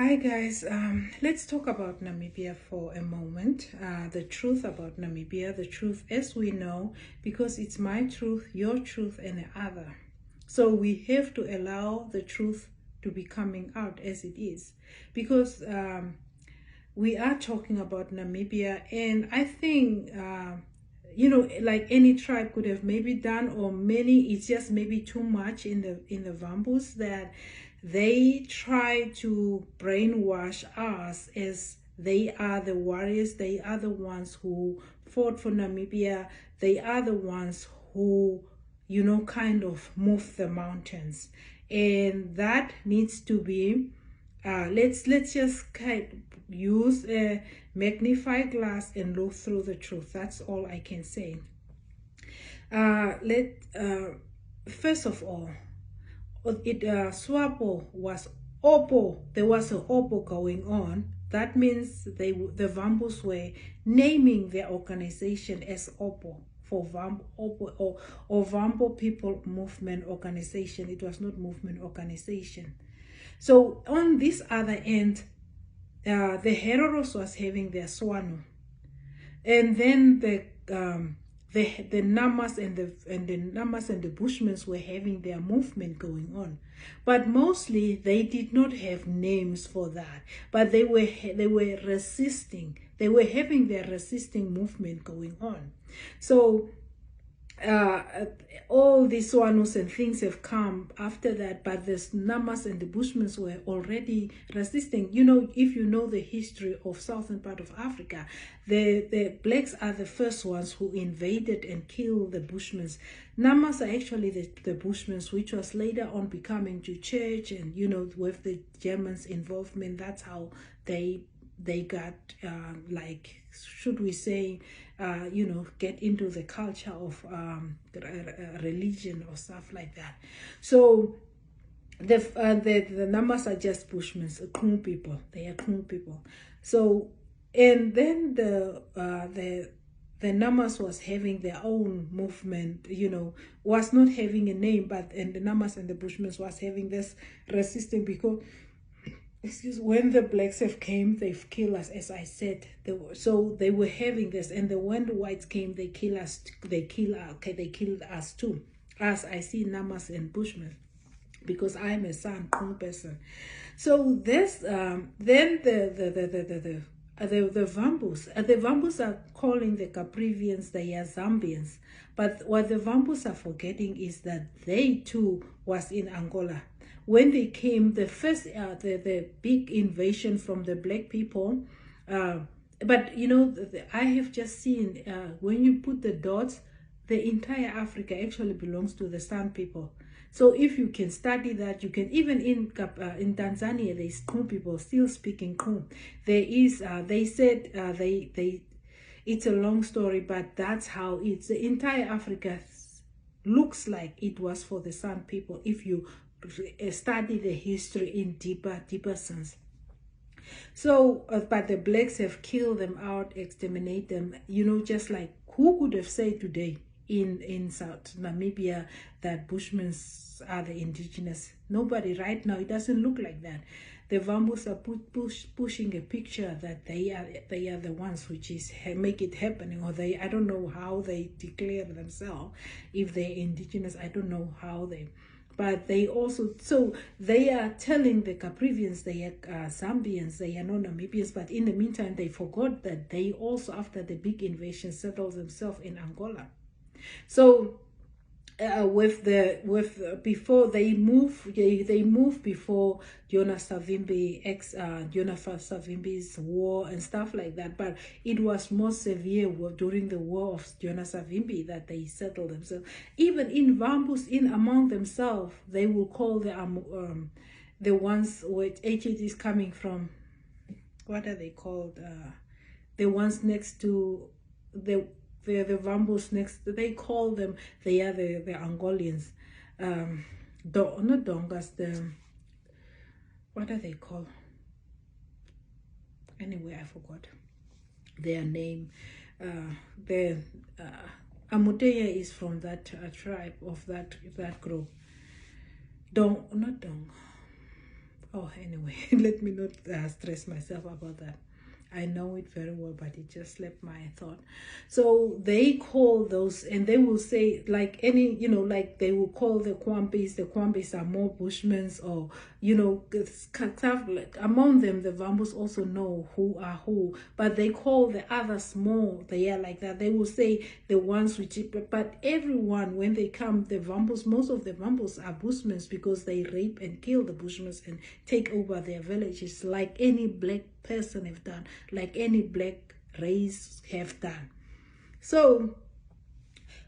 Hi guys, let's talk about Namibia for a moment. The truth about Namibia, the truth as we know, because it's my truth, your truth, and the other. So we have to allow the truth to be coming out as it is, because we are talking about Namibia, and I think like any tribe could have maybe done, or many, it's just maybe too much in the Vambus that they try to brainwash us as they are the warriors, they are the ones who fought for Namibia, they are the ones who kind of move the mountains, and that needs to be let's just use a magnifying glass and look through the truth. That's all I can say. Let First of all, Swapo was Oppo. There was a Oppo going on. That means the Vambus were naming their organization as Oppo for Oppo or Vambo People Movement Organization. It was not movement organization. So on this other end, the Heroros was having their Swano, and then the Namas and the Namas and the Bushmans were having their movement going on, but mostly they did not have names for that. But they were resisting. They were having their resisting movement going on. So all these Swanos and things have come after that, but the Namas and the Bushmans were already resisting. If you know the history of southern part of Africa, the blacks are the first ones who invaded and killed the Bushmans. Namas are actually the Bushmans, which was later on becoming to church, and with the Germans' involvement, that's how they got should we say get into the culture of religion or stuff like that. So the numbers are just Bushmen, Kru people. They are Kru people. So, and then the Namas was having their own movement, was not having a name, and the Namas and the Bushmen was having this resisting, because when the blacks have came, they've killed us, as I said. So they were having this, and when the whites came, they killed us. They killed us too. As I see Namas and Bushmen, because I'm a San Kru person. So this then the Vambus. The Vambus are calling the Caprivians the Zambians, but what the Vambus are forgetting is that they too was in Angola. When they came, the first the big invasion from the black people, but I have just seen when you put the dots, the entire Africa actually belongs to the San people. So if you can study that, you can even in Tanzania, there's Kru people still speaking Kru. There is they said it's a long story, but that's how it's the entire Africa looks like it was for the San people if you study the history in deeper sense. So but the blacks have killed them out, exterminate them, just like who could have said today in South Namibia that Bushmen are the indigenous? Nobody right now. It doesn't look like that. The Vambus are pushing a picture that they are the ones which is make it happening, or I don't know how they declare themselves. If they're indigenous, I don't know how they. But they also, so they are telling the Caprivians they are Zambians, they are not Namibians, but in the meantime, they forgot that they also, after the big invasion, settled themselves in Angola. So before they move before Jonas Savimbi's war and stuff like that, but it was more severe during the war of Jonas Savimbi that they settled themselves. Even in Vambus, in among themselves, they will call the ones where HH is coming from, what are they called, the ones next to the Vambus next, they call them, they are the Angolians, not Dongas, what are they called? Anyway, I forgot their name. Amuteya is from that tribe of that group. Not Dong. Oh, anyway, let me not stress myself about that. I know it very well, but it just slipped my thought. So they call those, and they will say, like any, like they will call the Kwambis are more Bushmen, or, stuff like, among them, the Vambus also know who are who, but they call the others more, they are like that. They will say the ones which, but everyone, when they come, the Vambus, most of the Vambus are Bushmen because they rape and kill the Bushmen and take over their villages, like any black person have done, like any black race have done. So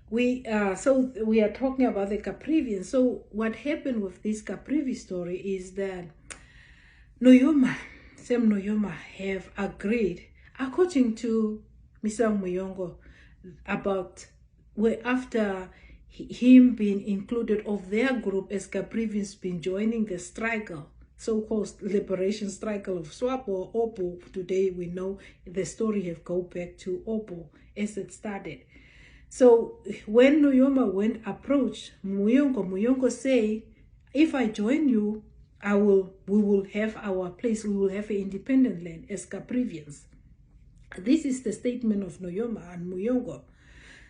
we are talking about the Caprivians. So what happened with this Caprivi story is that Sam Noyoma have agreed, according to Mr. Muyongo, about where after him being included of their group as Caprivians been joining the struggle, so-called liberation struggle of SWAPO or OPO. Today we know the story have go back to OPO as it started. So when Noyoma went approach Muyongo say, if I join you, we will have our place, we will have an independent land as Caprivians. This is the statement of Noyoma and Muyongo.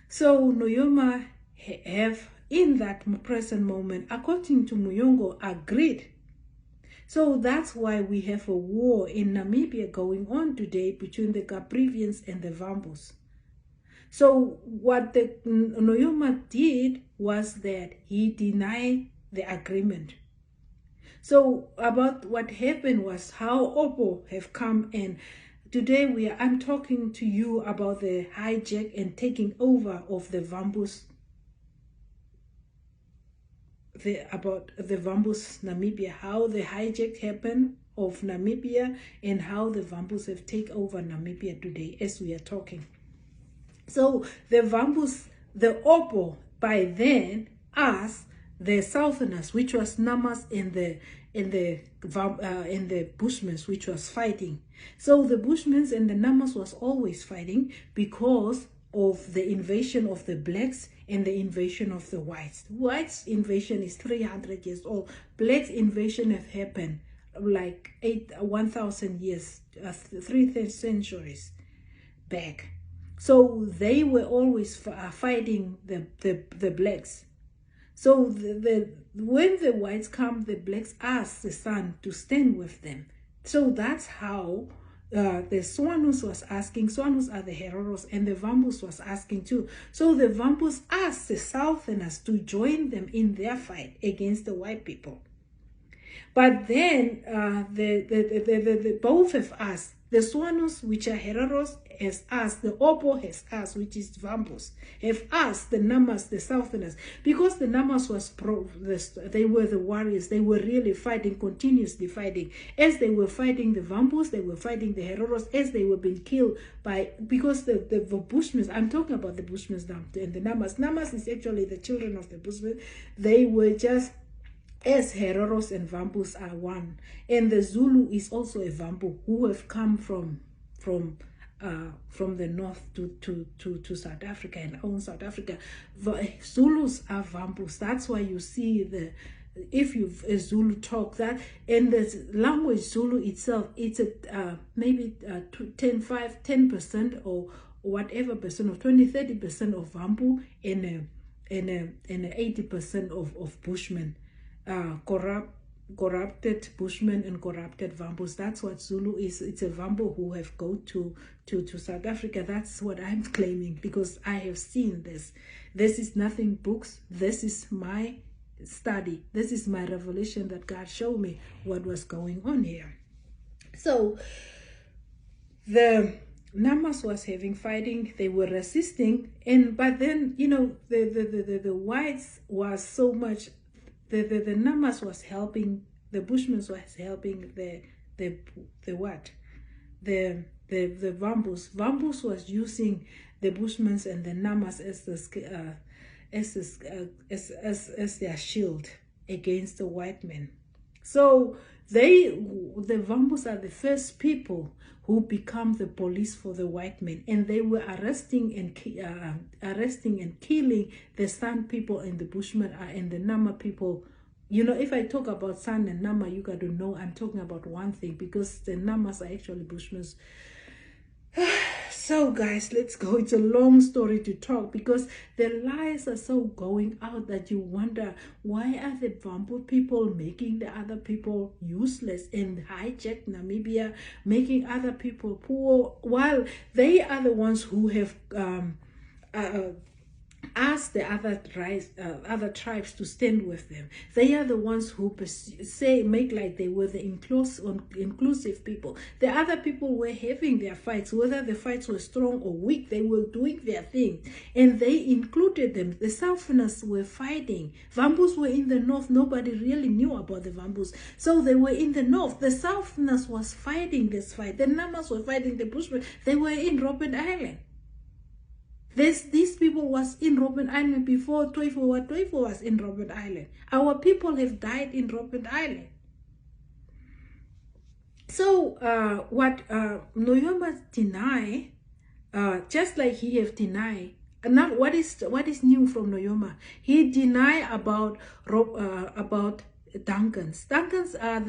So Noyoma have in that present moment, according to Muyongo, agreed. So that's why we have a war in Namibia going on today between the Caprivians and the Vambus. So what the Noyoma did was that he denied the agreement. So about what happened was how Opo have come, and today I'm talking to you about the hijack and taking over of the Vambus. About the Vambus Namibia, how the hijack happened of Namibia and how the Vambus have taken over Namibia today as we are talking. So the Vambus, the Opo, by then asked the Southerners, which was Namas and the Bushmen, which was fighting. So the Bushmen and the Namas was always fighting because of the invasion of the blacks and the invasion of the whites. Whites invasion is 300 years old. Blacks invasion have happened like 1,000 years, 3 centuries back. So they were always fighting the blacks. So when the whites come, the blacks ask the Sun to stand with them. So that's how the Swanus was asking. Swanus are the Heroros, and the Vambus was asking too. So the Vambus asked the Southerners to join them in their fight against the white people. But then the both have asked. The Swanus, which are Heroros, has asked. The Opo has asked, which is Vambus, have asked the Namas, the Southerners, because the Namas they were the warriors. They were really fighting, continuously fighting. As they were fighting the Vambus, they were fighting the Heroros, as they were being killed because the Bushmen, I'm talking about the Bushmen now, and the Namas. Namas is actually the children of the Bushmen. They were just, as Heroros and Vambus are one. And the Zulu is also a Vambu who have come from the north to South Africa and own South Africa. Zulus are Vambus. That's why you see if you Zulu talk that, and the language Zulu itself, it's maybe 10% or whatever percent of 20-30% of Vambu and 80% of Bushmen. Corrupted Bushmen and corrupted Vambus. That's what Zulu is. It's a Vambu who have go to South Africa. That's what I'm claiming, because I have seen this. This is nothing books. This is my study. This is my revelation that God showed me what was going on here. So the Namas was having fighting. They were resisting, but then the whites was so much. The Namas was helping, the Bushmen was helping the Vambus. Vambus was using the Bushmen and the Namas as their shield against the white men. So the Vambus are the first people who become the police for the white men, and they were arresting and killing the San people and the Bushmen and the Nama people you know, if I talk about San and Nama, you got to know I'm talking about one thing, because the Namas are actually Bushmen. So guys, let's go. It's a long story to talk, because the lies are so going out that you wonder, why are the Vampu people making the other people useless and hijack Namibia, making other people poor, while they are the ones who have ask the other tribes to stand with them. They are the ones who make like they were the inclusive people. The other people were having their fights, whether the fights were strong or weak, they were doing their thing, and they included them. The Southerners were fighting. Vambus were in the north. Nobody really knew about the Vambus, so they were in the north. The Southerners was fighting this fight. The Namas were fighting the Bushmen. They were in Robben Island. These people was in Robben Island before Toifo was in Robben Island. Our people have died in Robben Island. So what Noyoma deny, just like he have denied. Now what is new from Noyoma? He deny about Duncans. Duncans are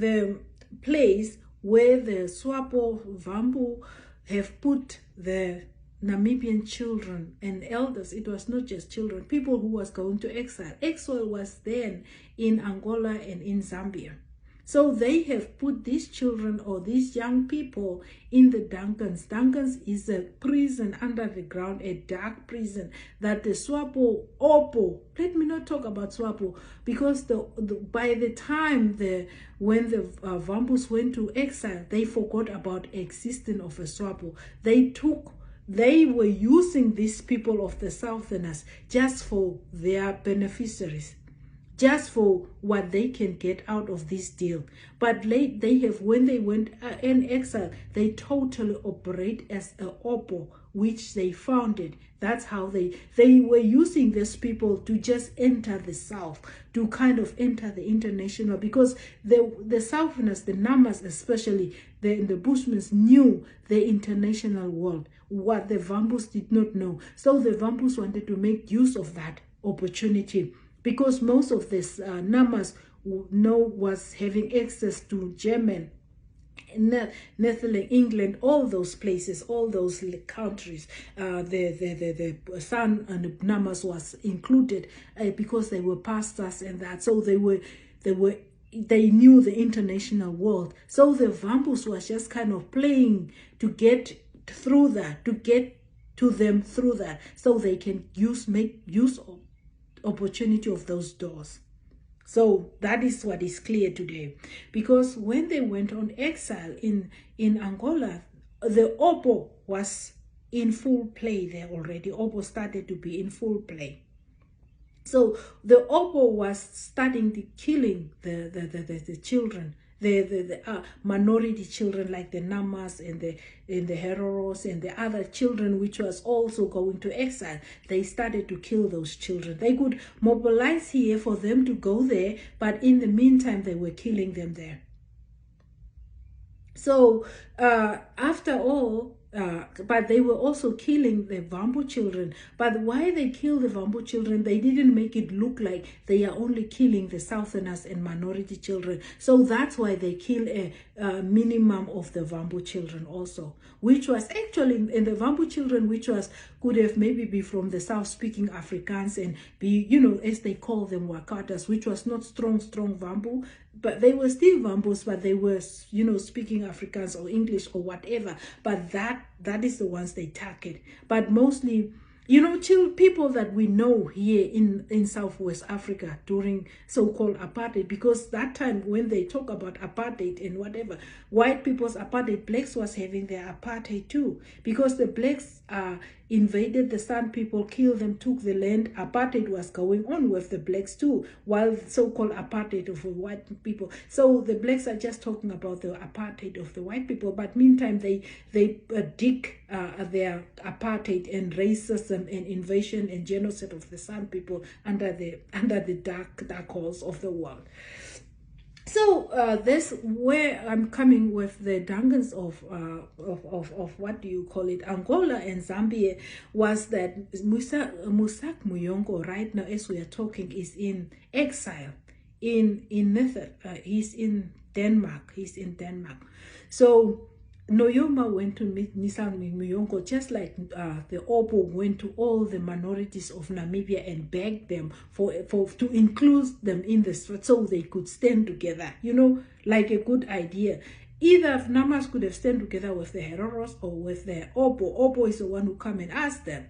the place where the Swapo Vampu have put the Namibian children and elders. It was not just children, people who was going to exile. Exile was then in Angola and in Zambia. So they have put these children or these young people in the Duncans. Duncans is a prison under the ground, a dark prison that the Swapo Opo, let me not talk about Swapo, because by the time when the Vambus went to exile, they forgot about existence of a Swapo. They were using these people of the Southerners just for their beneficiaries, just for what they can get out of this deal. But they have, when they went in exile, they totally operate as a Oppo, which they founded. That's how they were using these people to just enter the South, to kind of enter the international, because the Southerners, the Namas especially, the Bushmen knew the international world, what the Vambus did not know. So the Vambus wanted to make use of that opportunity, because most of this Namas was having access to German, Netherlands, England, all those places, all those countries. The son and the Namas was included because they were pastors and that. So they knew the international world. So the Vambus was just kind of playing to get through that, to get to them through that, so they can make use of opportunity of those doors. So that is what is clear today, because when they went on exile in Angola, the Oppo was in full play there already. Oppo started to be in full play. So the Oppo was starting to killing the children, the minority children, like the Namas and the Heroros and the other children, which was also going to exile. They started to kill those children. They could mobilize here for them to go there, but in the meantime, they were killing them there. So after all, but they were also killing the Vampu children. But why they kill the Vampu children, they didn't make it look like they are only killing the Southerners and minority children. So that's why they kill a minimum of the Vampu children also, which was actually, in the Vampu children, which could have maybe be from the South-speaking Afrikaans and be, as they call them, Wakatas, which was not strong Vampu, but they were still Vambus, but they were, speaking Afrikaans or English or whatever. But that is the ones they target. But mostly, people that we know here in Southwest Africa during so-called apartheid, because that time when they talk about apartheid and whatever, white people's apartheid, blacks was having their apartheid too, because the blacks invaded the San people, killed them, took the land. Apartheid was going on with the blacks too, while so-called apartheid of the white people. So the blacks are just talking about the apartheid of the white people, but meantime they dig their apartheid and racism and invasion and genocide of the San people under the dark halls of the world. So this where I'm coming with the Dungans of what do you call it, Angola and Zambia, was that Musak Muyongo right now as we are talking is in exile in Nether. He's in Denmark. So Noyoma went to meet Nisang Muyongo, just like the Obo went to all the minorities of Namibia and begged them for to include them in the so they could stand together. You know, like a good idea. Either Namas could have stand together with the Heroros or with the Obo. Obo is the one who come and ask them.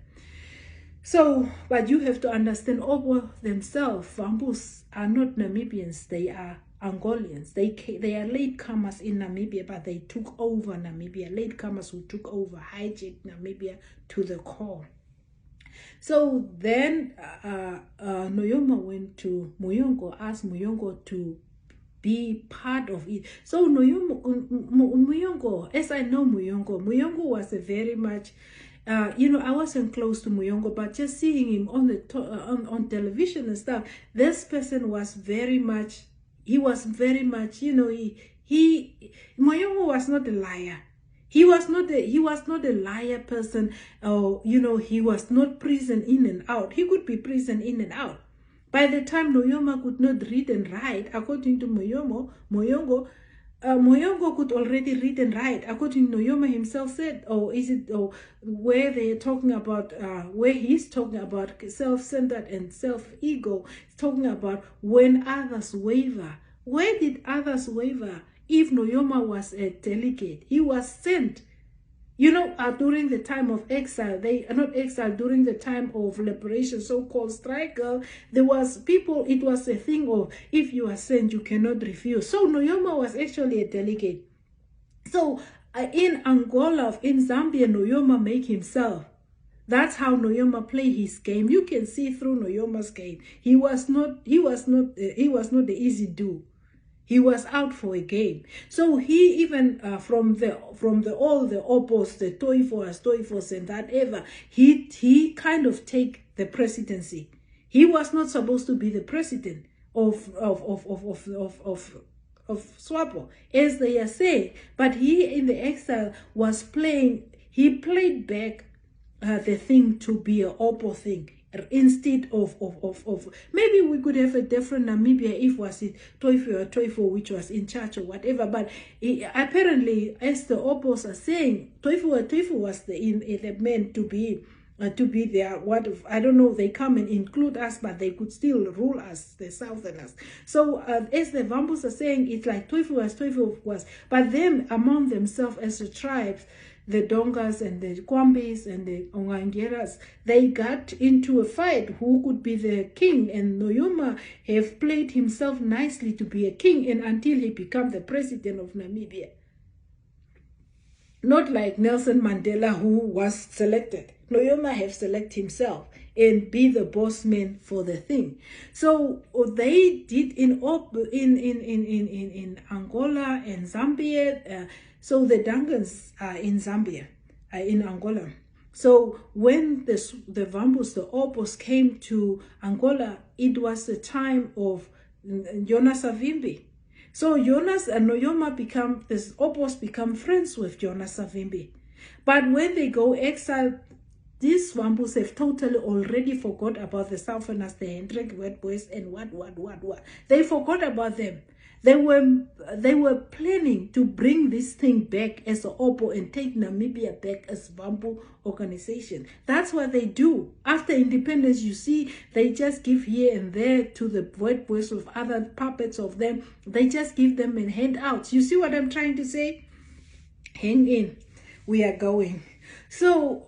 So, but you have to understand, Obo themselves, Vambus, are not Namibians. They are Angolians. They are latecomers in Namibia, but they took over Namibia. Latecomers who took over, hijacked Namibia to the core. So then Noyoma went to Muyongo, asked Muyongo to be part of it. So Muyongo, as I know Muyongo was a very much, you know, I wasn't close to Muyongo, but just seeing him on the on television and stuff, this person was very much, he was very much, you know, Muyongo was not a liar. He was not a liar person, or you know, he was not prison in and out. He could be prison in and out. By the time Noyoma could not read and write, according to Moyongo, Moyongo could already read and write, according to Noyoma himself said, or is it, or where they're talking about, where he's talking about self-centered and self-ego, talking about when others waver. Where did others waver? If Noyoma was a delegate, he was sent. You know, during the time of exile, during the time of liberation, so-called struggle, there was people, it was a thing of, if you are sent, you cannot refuse. So Noyoma was actually a delegate. So in Angola, in Zambia, Noyoma make himself. That's how Noyoma play his game. You can see through Noyoma's game. He was not the easy do. He was out for a game. So he even from all the Opos, the Toifos and that ever, he kind of take the presidency. He was not supposed to be the president of Swapo, as they are saying. But he in the exile was playing, he played back the thing to be an Opo thing. Instead of maybe we could have a different Namibia if was it Toifo which was in charge or whatever, but apparently, as the Opos are saying, Toifo was the man to be there. What I don't know, they come and include us, but they could still rule us, the Southerners. So as the Vambus are saying, it's like Toifo was, but them among themselves as the tribes, the Dongas and the Kwambis and the Ongangeras, they got into a fight who could be the king, and Noyoma have played himself nicely to be a king, and until he became the president of Namibia. Not like Nelson Mandela, who was selected. Noyoma have selected himself and be the boss man for the thing. So they did in Angola and Zambia. So the Dungans are in Zambia, in Angola. So when the Vambus, the Opos came to Angola, it was the time of Jonas Savimbi. So Jonas and Noyoma this Opos become friends with Jonas Savimbi. But when they go exile, these Vambus have totally already forgot about the Southerners, the Hendrik Wet Boys, and what. They forgot about them. They were planning to bring this thing back as an Opo and take Namibia back as Vambu organization. That's what they do. After independence, you see, they just give here and there to the Wet Boys of other puppets of them. They just give them in handouts. You see what I'm trying to say? Hang in. We are going. So,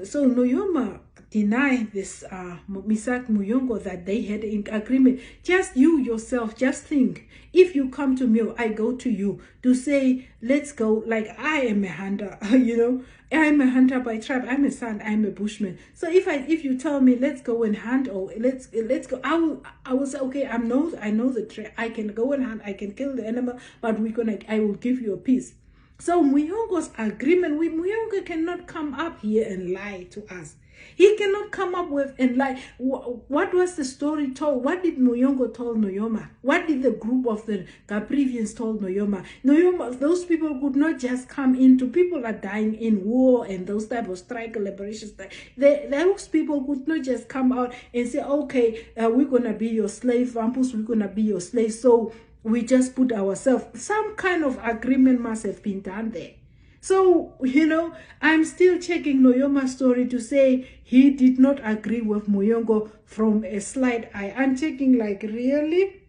so Noyoma deny this Misak Muyongo that they had an agreement. Just you yourself, just think, if you come to me or I go to you to say, let's go, like I am a hunter, you know, I'm a hunter by tribe, I'm a son, I'm a bushman. So if you tell me let's go and hunt, or let's go, I will say, okay, I know the tribe, I can go and hunt, I can kill the animal, but I will give you a piece. So Muyongo's agreement with Muyongo cannot come up here and lie to us. He cannot come up with, and like, what was the story told? What did Moyongo told Noyoma? What did the group of the Gaprivians told Noyoma? Noyoma, those people could not just come into, people are dying in war and those type of strike liberation. Those people could not just come out and say, okay, we're going to be your slave, Vampus, we're going to be your slave. So we just put ourselves, some kind of agreement must have been done there. So, you know, I'm still checking Noyoma's story to say he did not agree with Moyongo from a slight eye. I'm checking like, really?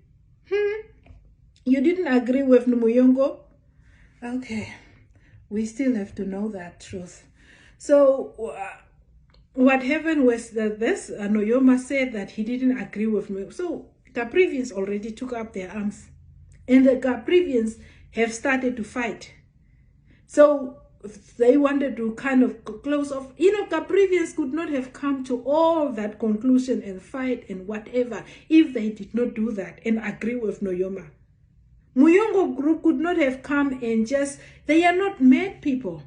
You didn't agree with Moyongo? Okay. We still have to know that truth. So, what happened was that Noyoma said that he didn't agree with Moyongo. So, Gaprivians already took up their arms. And the Gaprivians have started to fight. So they wanted to kind of close off. You know, Gaprivians could not have come to all that conclusion and fight and whatever if they did not do that and agree with Noyoma. Moyongo group could not have come and just, they are not mad people.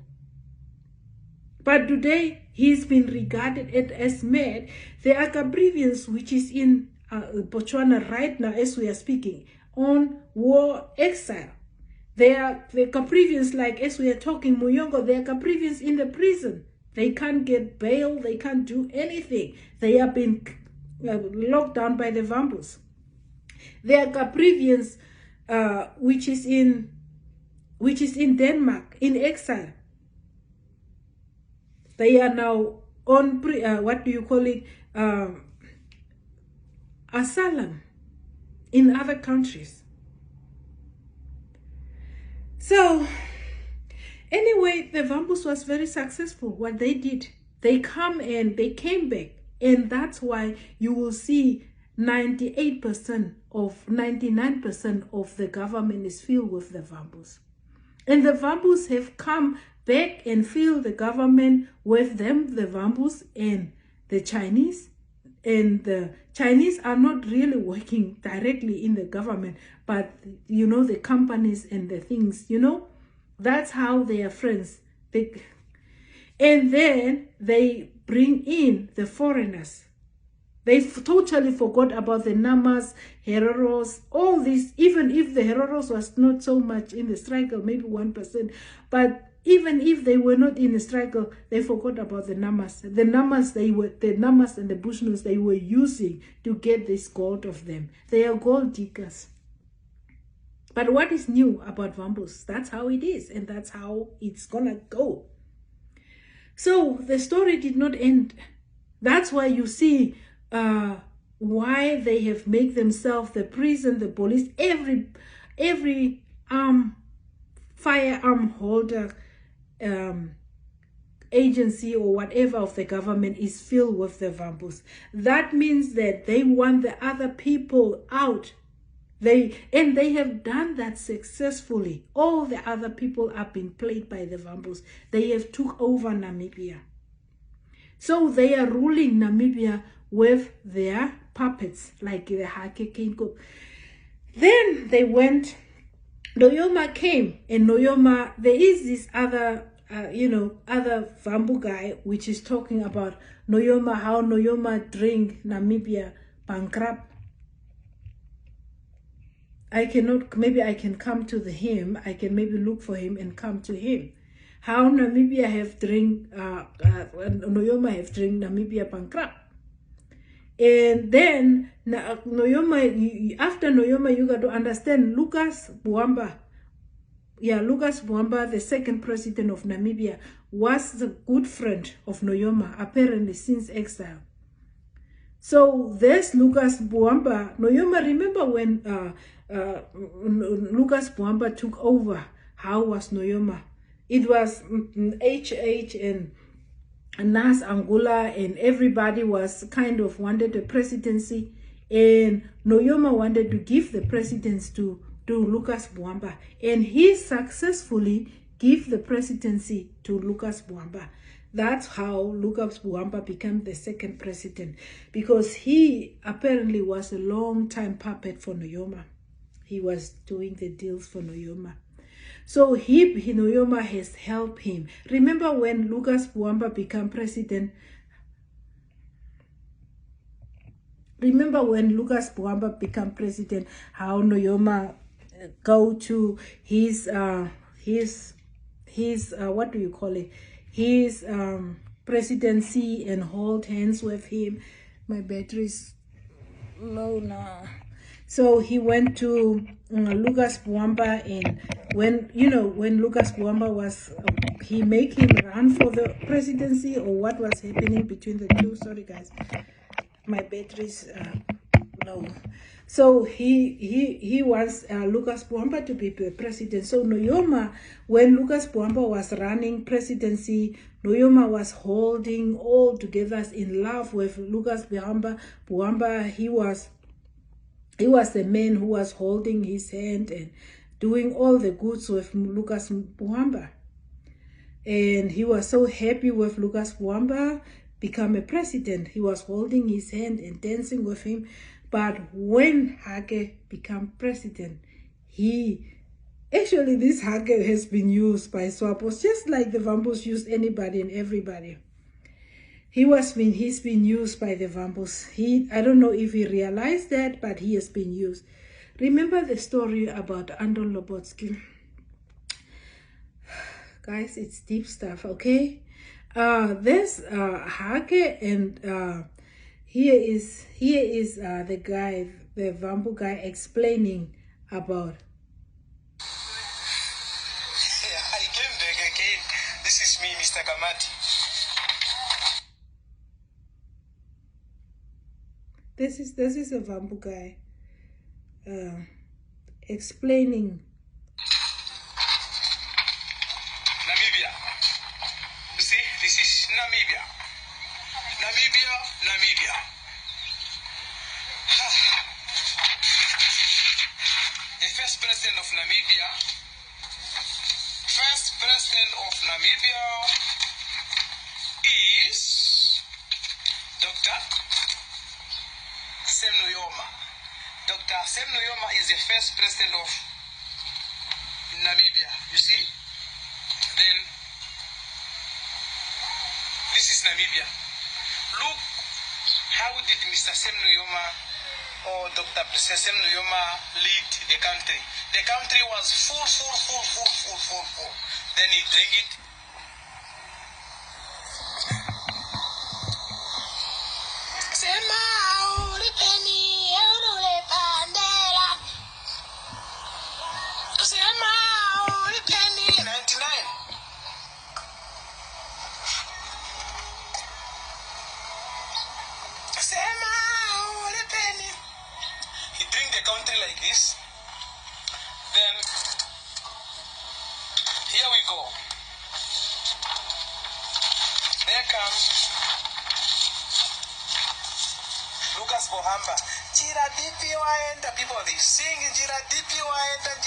But today, he's been regarded as mad. There are Gaprivians, which is in Botswana right now as we are speaking, on war exile. They are the Gaprivians, like as we are talking, Moyongo, they are Gaprivians in the prison. They can't get bail, they can't do anything. They have been locked down by the Vambus. There are Gaprivians, which is in Denmark, in exile. They are now on, asylum in other countries. So, anyway, the Vambus was very successful. What they did, they came back. And that's why you will see 99% of the government is filled with the Vambus. And the Vambus have come back and filled the government with them, the Vambus and the Chinese. And the Chinese are not really working directly in the government, but, you know, the companies and the things, you know, that's how they are friends. And then they bring in the foreigners. They totally forgot about the Namas, Heroros, all this, even if the Heroros was not so much in the struggle, maybe 1%, but even if they were not in the struggle, they forgot about the Namas. The Namas and the Bushmen they were using to get this gold of them. They are gold diggers. But what is new about Vambus? That's how it is, and that's how it's gonna go. So the story did not end. That's why you see why they have made themselves the prison, the police, every firearm holder agency or whatever of the government is filled with the Vambus. That means that they want the other people out. They have done that successfully. All the other people have been played by the Vambus. They have took over Namibia. So they are ruling Namibia with their puppets, like the hijacked. Then they went, Noyoma came, and Noyoma, there is this other, other Vambu guy, which is talking about Noyoma, how Noyoma drink Namibia bankrupt. Maybe I can come to him, I can maybe look for him and come to him. How Namibia have drink, Noyoma have drink Namibia bankrupt. And then, Noyoma, after Noyoma, you got to understand Lucas Bwamba. Yeah, Lucas Bwamba, the second president of Namibia, was the good friend of Noyoma, apparently since exile. So there's Lucas Bwamba. Noyoma, remember when Lucas Bwamba took over, how was Noyoma? It was HH and Nas Angola, and everybody was kind of wanted the presidency, and Noyoma wanted to give the presidency to Lucas Bwamba, and he successfully gave the presidency to Lucas Bwamba. That's how Lucas Bwamba became the second president, because he apparently was a long-time puppet for Noyoma. He was doing the deals for Noyoma. So Noyoma has helped him. Remember when Lucas Bwamba became president, Remember when Lucas Boamba became president, how Noyoma go to his what do you call it? His presidency and hold hands with him. My battery's low now. So he went to Lucas Boamba, and when Lucas Boamba was he make him run for the presidency, or what was happening between the two? Sorry guys, my battery's low. So he wants Lucas Boamba to be the president. So Noyoma, when Lucas Boamba was running presidency, Noyoma was holding all together in love with Lucas Boamba. He was the man who was holding his hand and doing all the goods with Lucas Boamba. And he was so happy with Lucas Boamba become a president. He was holding his hand and dancing with him. But when Hage became president, this Hage has been used by Swapos, just like the Vambos used anybody and everybody. He's been used by the Vambos. I don't know if he realized that, but he has been used. Remember the story about Anton Lobotsky? Guys, it's deep stuff, okay? There's Hake, and here is the guy, the Vambu guy, explaining about. I came back again. This is me, Mr. Kamati. This is a Vambu guy explaining. Namibia. You see, this is Namibia. Namibia. The first president of Namibia is Dr. Sam Nujoma. Dr. Sam Nujoma is the first president of Namibia, you see? Then, this is Namibia. Look, how did Mr. Sam Nujoma or Dr. Sam Nujoma lead the country? The country was full. Then he drank it. He drink the country like this. Then here we go. There comes Lucas Boamba. Jira dipi waenda. People they sing Jira dipi waenda.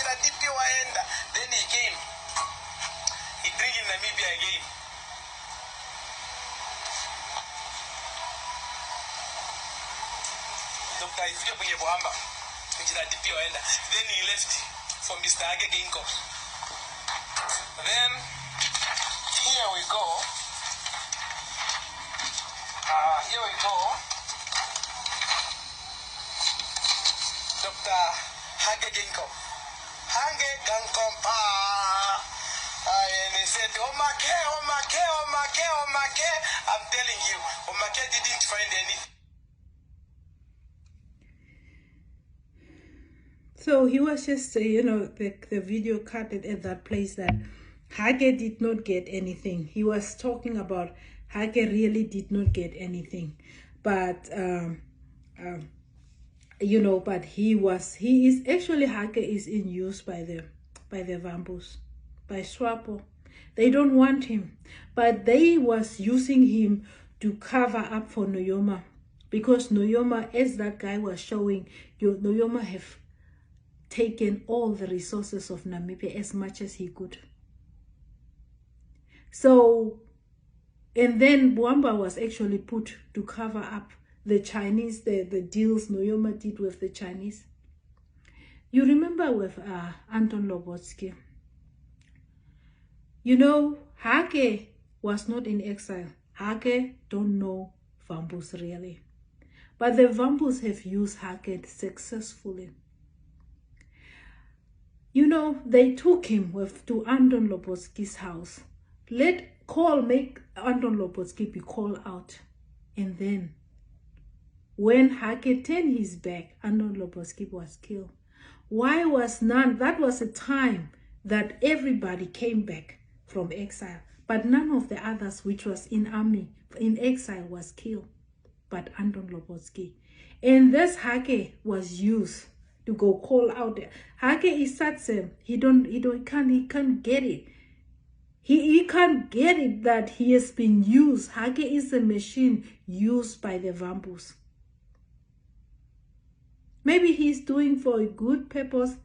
Then he came. He drink in Namibia again. Dr. Ifyo Boamba. Then he left for Mr. Ageginko. Then here we go. Dr. Hageginko. And he said, Omake. I'm telling you, Omake didn't find anything. So he was just, the video cut it at that place that Hage did not get anything. He was talking about Hage really did not get anything. But, but Hage is in use by the Vambos, by Swapo. They don't want him. But they was using him to cover up for Noyoma. Because Noyoma, as that guy was showing, Noyoma have taken all the resources of Namibia as much as he could. So, and then Boamba was actually put to cover up the Chinese, the deals Noyoma did with the Chinese. You remember with Anton Lobotsky. Hake was not in exile. Hake don't know Vambos really. But the Vambus have used hijacked successfully. You know, they took him to Anton Lobotski's house. Make Anton Lobotsky be called out. And then, when hijacked turned his back, Anton Lobotsky was killed. Why was none? That was a time that everybody came back from exile. But none of the others, which was in army, in exile, was killed. But Anton Lobotsky. And this hijacked was used to go call out there. Hijacked is such a, he can't get it. He can't get it that he has been used. Hijacked is a machine used by the Vambus. Maybe he's doing for a good purpose.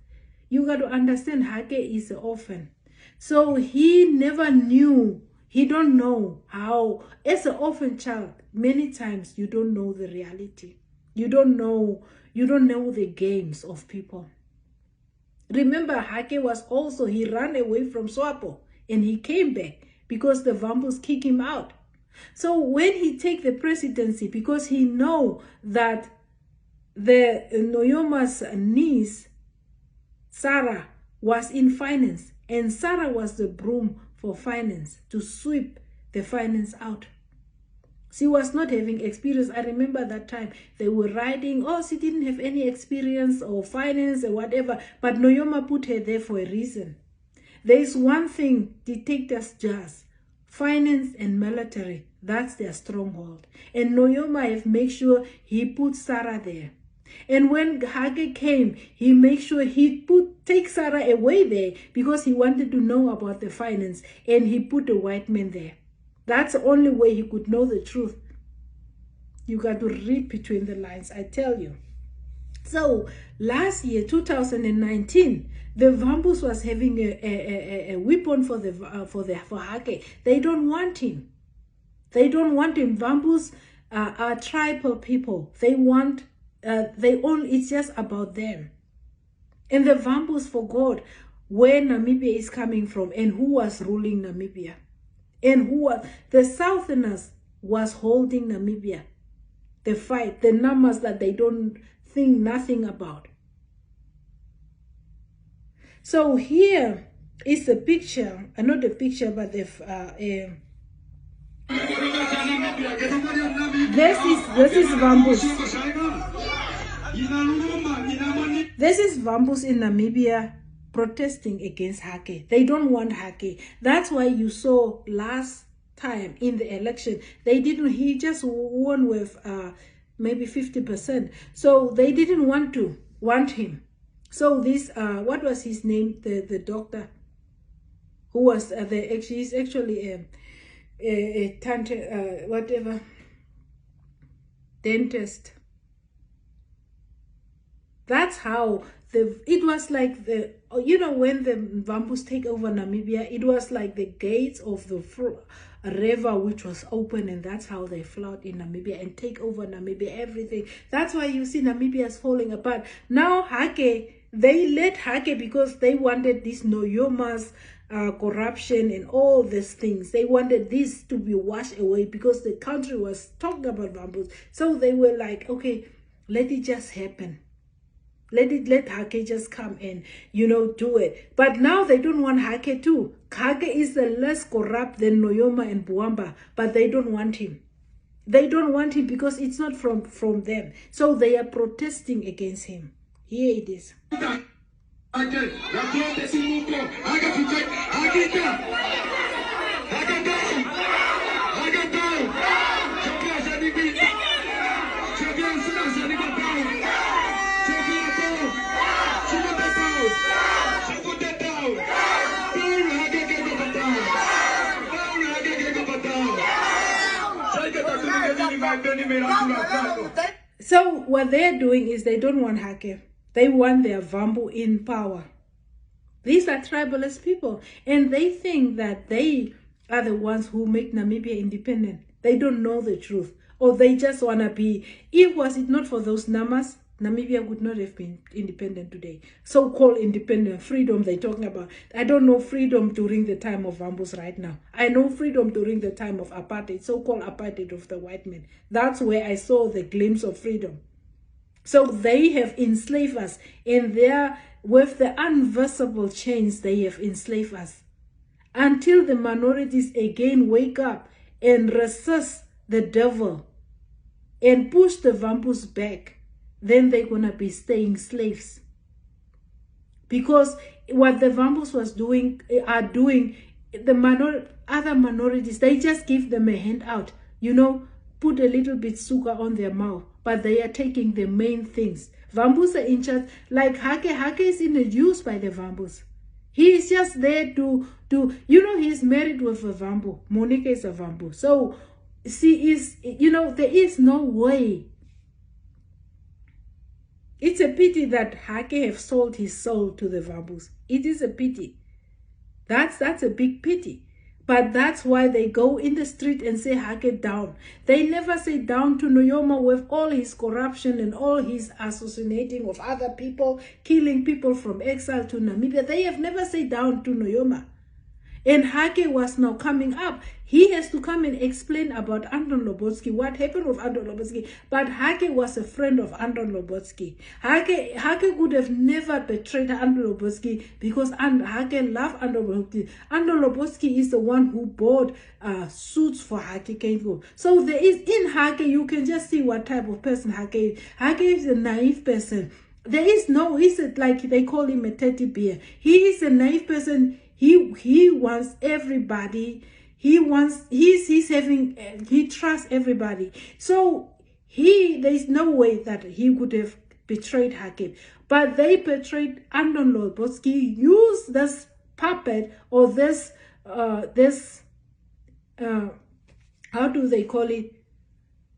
You got to understand, hijacked is an orphan. So he never knew, he don't know how, as an orphan child, many times you don't know the reality. You don't know the games of people. Remember, hijacked was also, he ran away from Swapo and he came back because the Vambus kicked him out. So when he take the presidency, because he know that the Noyoma's niece, Sarah, was in finance, and Sarah was the broom for finance to sweep the finance out. She was not having experience. I remember that time they were writing, oh, she didn't have any experience or finance or whatever, but Noyoma put her there for a reason. There is one thing detectives just, finance and military, that's their stronghold. And Noyoma have made sure he put Sarah there. And when hijacked came, he made sure he take Sarah away there because he wanted to know about the finance, and he put a white man there. That's the only way he could know the truth. You got to read between the lines, I tell you. So last year, 2019, the Vambus was having a weapon for hijacked. They don't want him. They don't want him. Vambus are tribal people. They want. It's just about them. And the Vambus forgot where Namibia is coming from and who was ruling Namibia. And the Southerners was holding Namibia. The fight, the numbers that they don't think nothing about. So here is a picture, not a picture, but this is Vambus. This is Vambus in Namibia protesting against hijacked. They don't want hijacked. That's why you saw last time in the election, he just won with maybe 50%. So they didn't want him. So this, what was his name? The doctor who was, he's actually a dentist. That's how it was like when the Vambus take over Namibia, it was like the gates of the river which was open, and that's how they flood in Namibia and take over Namibia, everything. That's why you see Namibia is falling apart. Now hijacked, they let hijacked because they wanted this Noyoma's corruption and all these things. They wanted this to be washed away because the country was talking about Vambus. So they were like, okay, let it just happen. Let hijacked just come and, do it. But now they don't want hijacked too. Hijacked is less corrupt than Noyoma and Buamba, but they don't want him. They don't want him because it's not from them. So they are protesting against him. Here it is. So what they're doing is they don't want hijacked. They want their Vambu in power. These are tribalist people, and they think that they are the ones who make Namibia independent. They don't know the truth, or they just want to be. Was it not for those Namas, Namibia would not have been independent today. So-called independent freedom they're talking about. I don't know freedom during the time of Vambus right now. I know freedom during the time of apartheid, so-called apartheid of the white men. That's where I saw the glimpse of freedom. So they have enslaved us, and with the invisible chains they have enslaved us. Until the minorities again wake up and resist the devil and push the Vambus back, then they're going to be staying slaves. Because what the Vambus are doing, the other minorities, they just give them a handout, you know, put a little bit sugar on their mouth, but they are taking the main things. Vambus are in charge, like Hake is introduced by the Vambus. He is just there to you know, he's married with a Vambu. Monica is a Vambu. So, she is, you know, there is no way. It's a pity that Hake have sold his soul to the Vambus. It is a pity. That's a big pity. But that's why they go in the street and say Hake down. They never say down to Nujoma with all his corruption and all his associating of other people, killing people from exile to Namibia. They have never said down to Nujoma. And Hake was now coming up. He has to come and explain about Anton Lobotsky, what happened with Anton Lobotsky. But Hake was a friend of Anton Lobotsky. Hake would have never betrayed Anton Lobotsky because Hake loved Anton Lobotsky. Anton Lobotsky is the one who bought suits for Hake. So there is, in Hake, you can just see what type of person Hake is. Hake is a naive person. There is no, he's like they call him a teddy bear. He is a naive person. He wants everybody. He trusts everybody. So there's no way that he would have betrayed Hake. But they betrayed Anton Lobotsky, used this puppet or this how do they call it?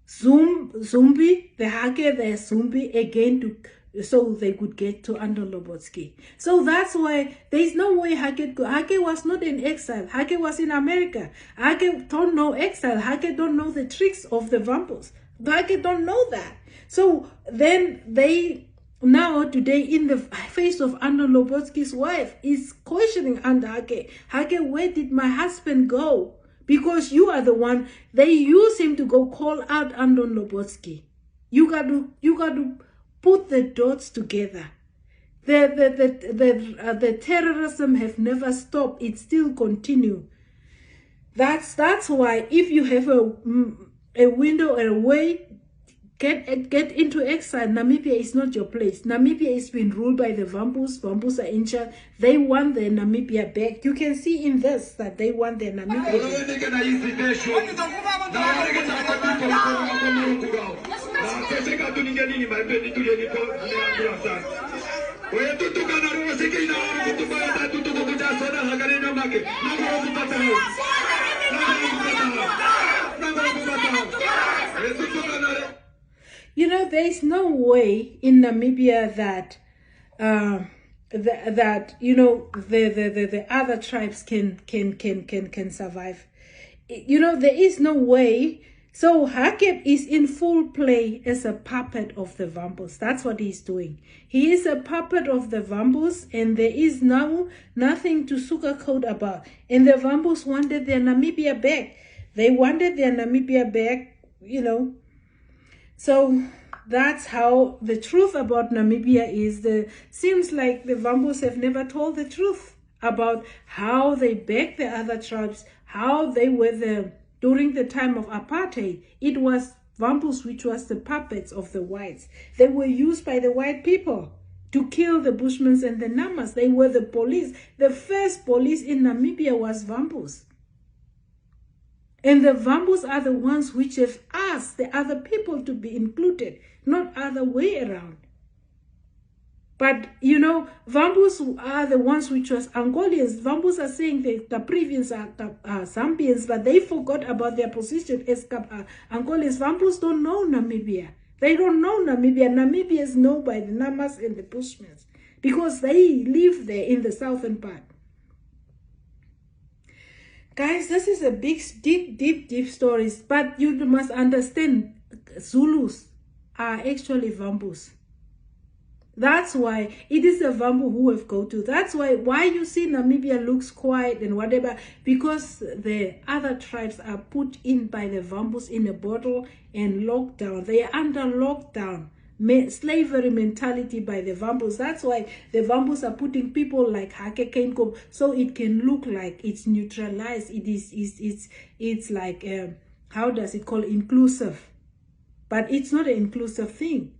Zombie, the Hake, the zombie again so they could get to Anton Lobotsky. So that's why there's no way Hake was not in exile. Hake was in America. Hake don't know exile. Hake don't know the tricks of the Vambus. Hake don't know that. So then they now today in the face of Anton Lobotsky's wife is questioning Hake. Hake, where did my husband go? Because you are the one, they use him to go call out Anton Lobotsky. You got to put the dots together. The terrorism have never stopped. It still continue. That's why if you have a window or a way, get into exile. Namibia is not your place. Namibia is being ruled by the Vambus. Vambus are in charge. They want their Namibia back. You can see in this that they want their Namibia You know, there's no way in Namibia that that you know the other tribes can survive. You know, there is no way. So Hake is in full play as a puppet of the Vambus. That's what he's doing. He is a puppet of the Vambus, and there is now nothing to sugarcoat about. And the Vambus wanted their Namibia back. They wanted their Namibia back, you know. So that's how the truth about Namibia is. Seems like the Vambus have never told the truth about how they backed the other tribes, how they were there during the time of apartheid. It was Vambus which was the puppets of the whites. They were used by the white people to kill the Bushmen and the Namas. They were the police. The first police in Namibia was Vambus. And the Vambus are the ones which have asked the other people to be included, not other way around. But, you know, Vambus are the ones which was Angolians. Vambus are saying that the previous are Zambians, but they forgot about their position as Angolians. Vambus don't know Namibia. They don't know Namibia. Namibia is known by the Namas and the Bushmen because they live there in the southern part. Guys, this is a big, deep stories. But you must understand, Zulus are actually Vambus. That's why it is the Vambu who have go to. That's why you see Namibia looks quiet and whatever, because the other tribes are put in by the Vambus in a bottle and locked down. They are under lockdown. Slavery mentality by the Vambus. That's why the Vambus are putting people like Hake Kenko, so it can look like it's neutralized. It's like how does it call inclusive, but it's not an inclusive thing.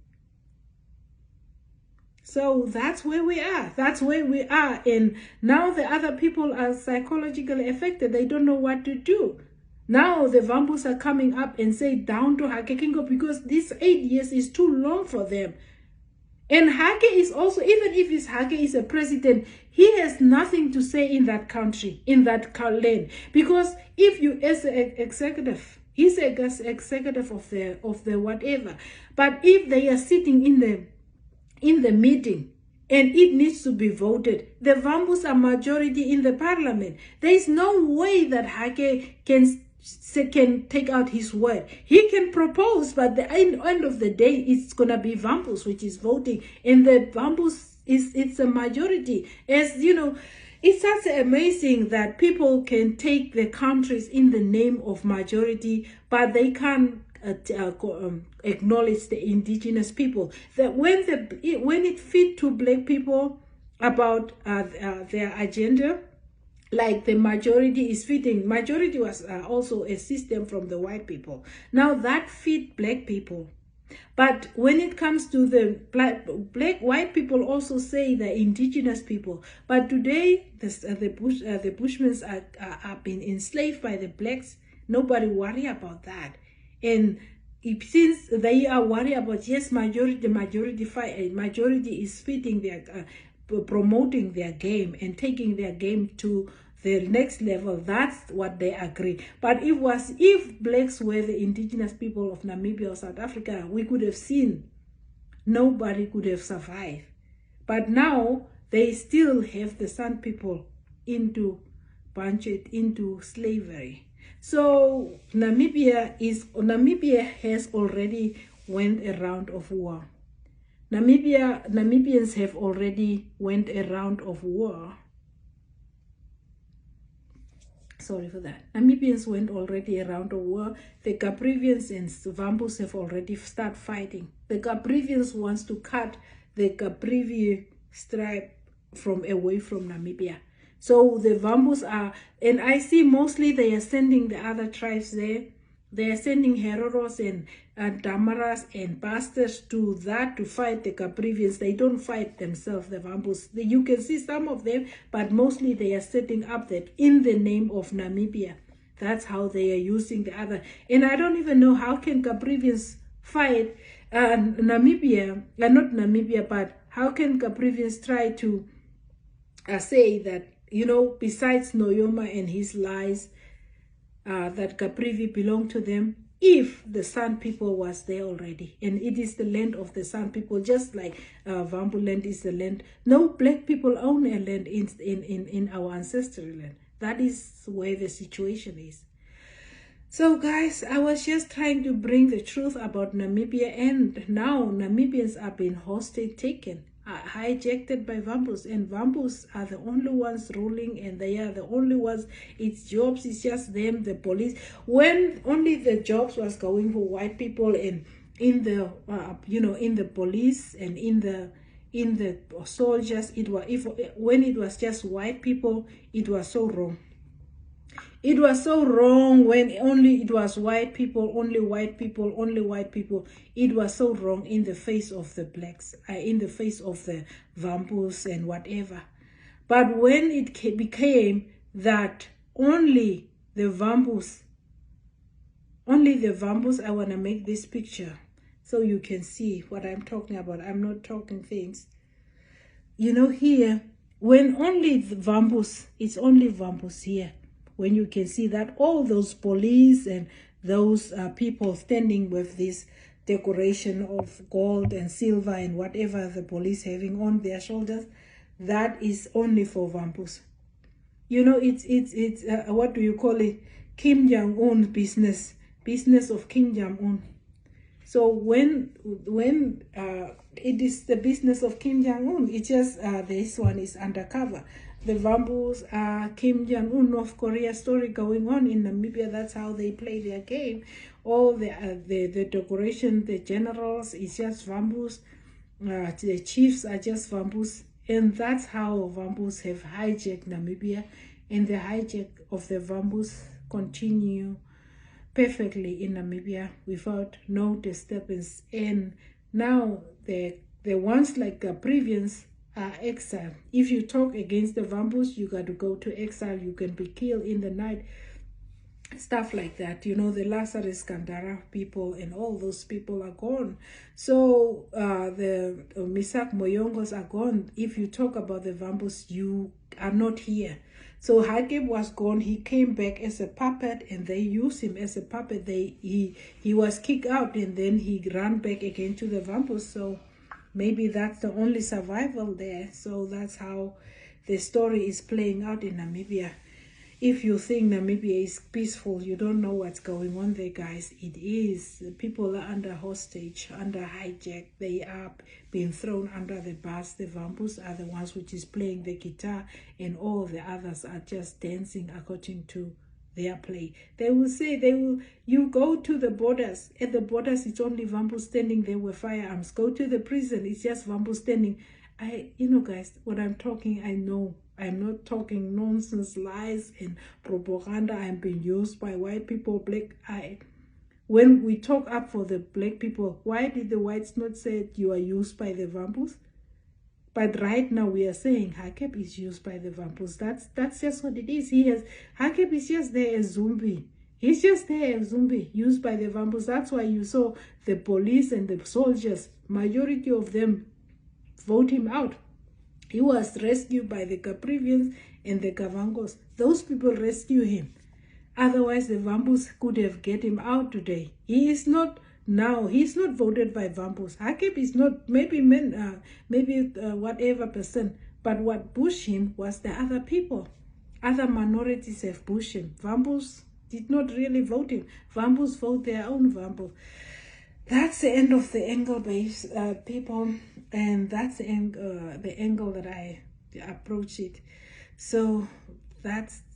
So that's where we are. That's where we are. And now the other people are psychologically affected. They don't know what to do. Now the Vambus are coming up and say down to Hake Kingo, because this 8 years is too long for them. And Hake is also, even if Hake is a president, he has nothing to say in that country, in that land. Because if you as an executive, he's an executive of the whatever. But if they are sitting in the meeting and it needs to be voted, the Vambus are majority in the parliament. There is no way that Hake can take out his word. He can propose, but the end of the day, it's gonna be Vambus which is voting, and the Vambus it's a majority. As you know, it's such amazing that people can take the countries in the name of majority, but they can't acknowledge the indigenous people. That when it fit to black people about their agenda, like the majority is fitting. Majority was also a system from the white people. Now that fit black people. But when it comes to the white people also say the indigenous people. But today the Bushmen are being enslaved by the blacks. Nobody worry about that. And since they are worried about, yes, majority is fitting their promoting their game and taking their game to the next level, that's what they agree. But if blacks were the indigenous people of Namibia or South Africa, we could have seen nobody could have survived. But now they still have the San people into slavery. So Namibia has already went a round of war. Namibians have already went a round of war. Sorry for that. Namibians went already a round of war. The Caprivians and Vambus have already started fighting. The Caprivians wants to cut the Caprivi tribe away from Namibia. So the Vambus are, and I see mostly they are sending the other tribes there. They are sending Heroros and Damaras and pastors to fight the Caprivians. They don't fight themselves, the Vambus. You can see some of them, but mostly they are setting up that in the name of Namibia. That's how they are using the other. And I don't even know how can Caprivians fight Namibia, not Namibia, but how can Caprivians try to say that, you know, besides Noyoma and his lies, that Caprivi belonged to them, if the San people was there already, and it is the land of the San people, just like Vambu land is the land. No black people own a land in our ancestral land. That is where the situation is. So guys, I was just trying to bring the truth about Namibia, and now Namibians are being hostage taken, hijacked by Vambus, and Vambus are the only ones ruling, and they are the only ones. Its jobs is just them, the police. When only the jobs was going for white people, and in the in the police and in the soldiers, when it was just white people, it was so wrong. It was so wrong when only it was white people, only white people, only white people. It was so wrong in the face of the blacks, in the face of the Vambus and whatever. But when it became that only the Vambus, I want to make this picture so you can see what I'm talking about. I'm not talking things. You know, here, when only the Vambus, it's only Vambus here. When you can see that all those police and those people standing with this decoration of gold and silver and whatever the police having on their shoulders, that is only for Vambus. You know, it's what do you call it? Kim Jong-un business of Kim Jong-un. So when it is the business of Kim Jong-un. It's just this one is undercover. The Vambus, Kim Jong-un, North Korea story going on in Namibia. That's how they play their game. All the decoration, the generals is just Vambus. The chiefs are just Vambus. And that's how Vambus have hijacked Namibia. And the hijack of the Vambus continue perfectly in Namibia without no disturbance. And now the ones like the previous are exile. If you talk against the Vambus, you got to go to exile. You can be killed in the night. Stuff like that. You know, the Lazarus Kandara people and all those people are gone. So the Misak Moyongos are gone. If you talk about the Vambus, you are not here. So Hagib was gone. He came back as a puppet, and they used him as a puppet. He was kicked out, and then he ran back again to the Vambus. So maybe that's the only survival there. So that's how the story is playing out in Namibia. If you think Namibia is peaceful, you don't know what's going on there, guys. It is. People are under hostage, under hijack. They are being thrown under the bus. The Vambus are the ones which is playing the guitar, and all the others are just dancing according to their play. They will say, you go to the borders. At the borders, it's only Vambus standing there with firearms. Go to the prison, it's just Vambus standing. You know, guys, what I'm talking, I know. I'm not talking nonsense, lies, and propaganda. I'm being used by white people, when we talk up for the black people, why did the whites not say you are used by the Vambus? But right now we are saying Hakeb is used by the Vambus. That's just what it is. Hakeb is just there as zombie. He's just there as zombie, used by the Vambus. That's why you saw the police and the soldiers, majority of them vote him out. He was rescued by the Caprivians and the Kavangos. Those people rescue him. Otherwise, the Vambus could have get him out today. He is not now. He's not voted by Vambus. Hakeb is not, maybe whatever percent. But what pushed him was the other people. Other minorities have pushed him. Vambus did not really vote him. Vambus vote their own Vambus. That's the end of the angle base, people, and that's the angle that I approach it. So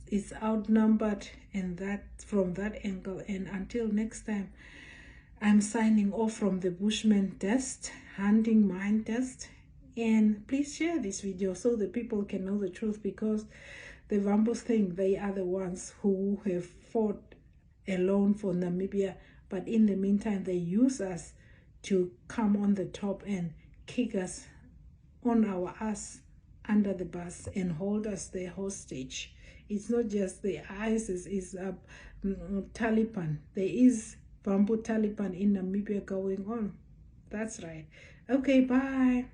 it's outnumbered, and that from that angle. And until next time, I'm signing off from the Bushman Test, Hunting Mind Test. And please share this video so the people can know the truth, because the Vambus think they are the ones who have fought alone for Namibia. But in the meantime, they use us to come on the top and kick us on our ass under the bus and hold us there hostage. It's not just the ISIS, it's Taliban. There is Bamboo Taliban in Namibia going on. That's right. Okay, bye.